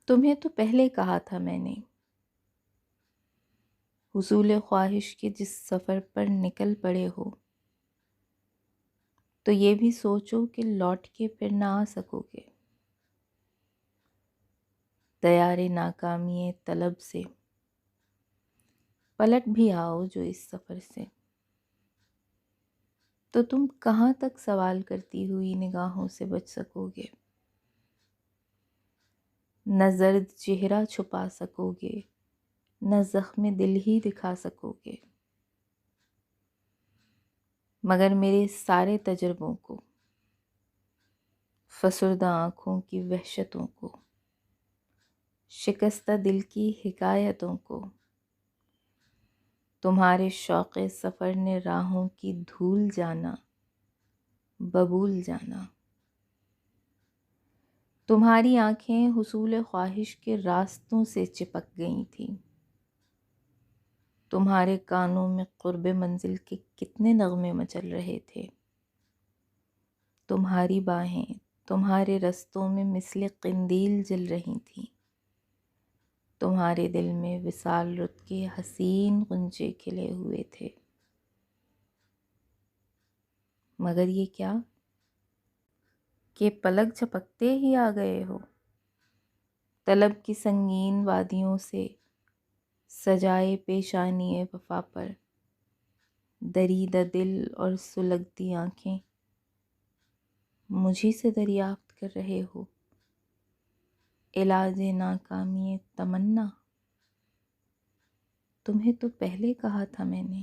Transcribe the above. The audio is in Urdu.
تمہیں تو پہلے کہا تھا میں نے، حصول خواہش کے جس سفر پر نکل پڑے ہو تو یہ بھی سوچو کہ لوٹ کے پھر نہ آ سکو گے۔ تیار ناکامی طلب سے پلٹ بھی آؤ جو اس سفر سے، تو تم کہاں تک سوال کرتی ہوئی نگاہوں سے بچ سکو گے؟ نہ زرد چہرہ چھپا سکو گے، نہ زخم دل ہی دکھا سکو گے، مگر میرے سارے تجربوں کو، فسردہ آنکھوں کی وحشتوں کو، شکستہ دل کی حکایتوں کو، تمہارے شوق سفر نے راہوں کی دھول جانا، ببول جانا۔ تمہاری آنکھیں حصول خواہش کے راستوں سے چپک گئی تھیں، تمہارے کانوں میں قرب منزل کے کتنے نغمے مچل رہے تھے، تمہاری باہیں تمہارے رستوں میں مثل قندیل جل رہی تھیں، تمہارے دل میں وصال رت کے حسین غنچے کھلے ہوئے تھے، مگر یہ کیا کہ پلک جھپکتے ہی آ گئے ہو، طلب کی سنگین وادیوں سے سجائے پیشانی وفا پر، دریدہ دل اور سلگتی آنکھیں مجھی سے دریافت کر رہے ہو علاج ناکامی تمنا۔ تمہیں تو پہلے کہا تھا میں نے۔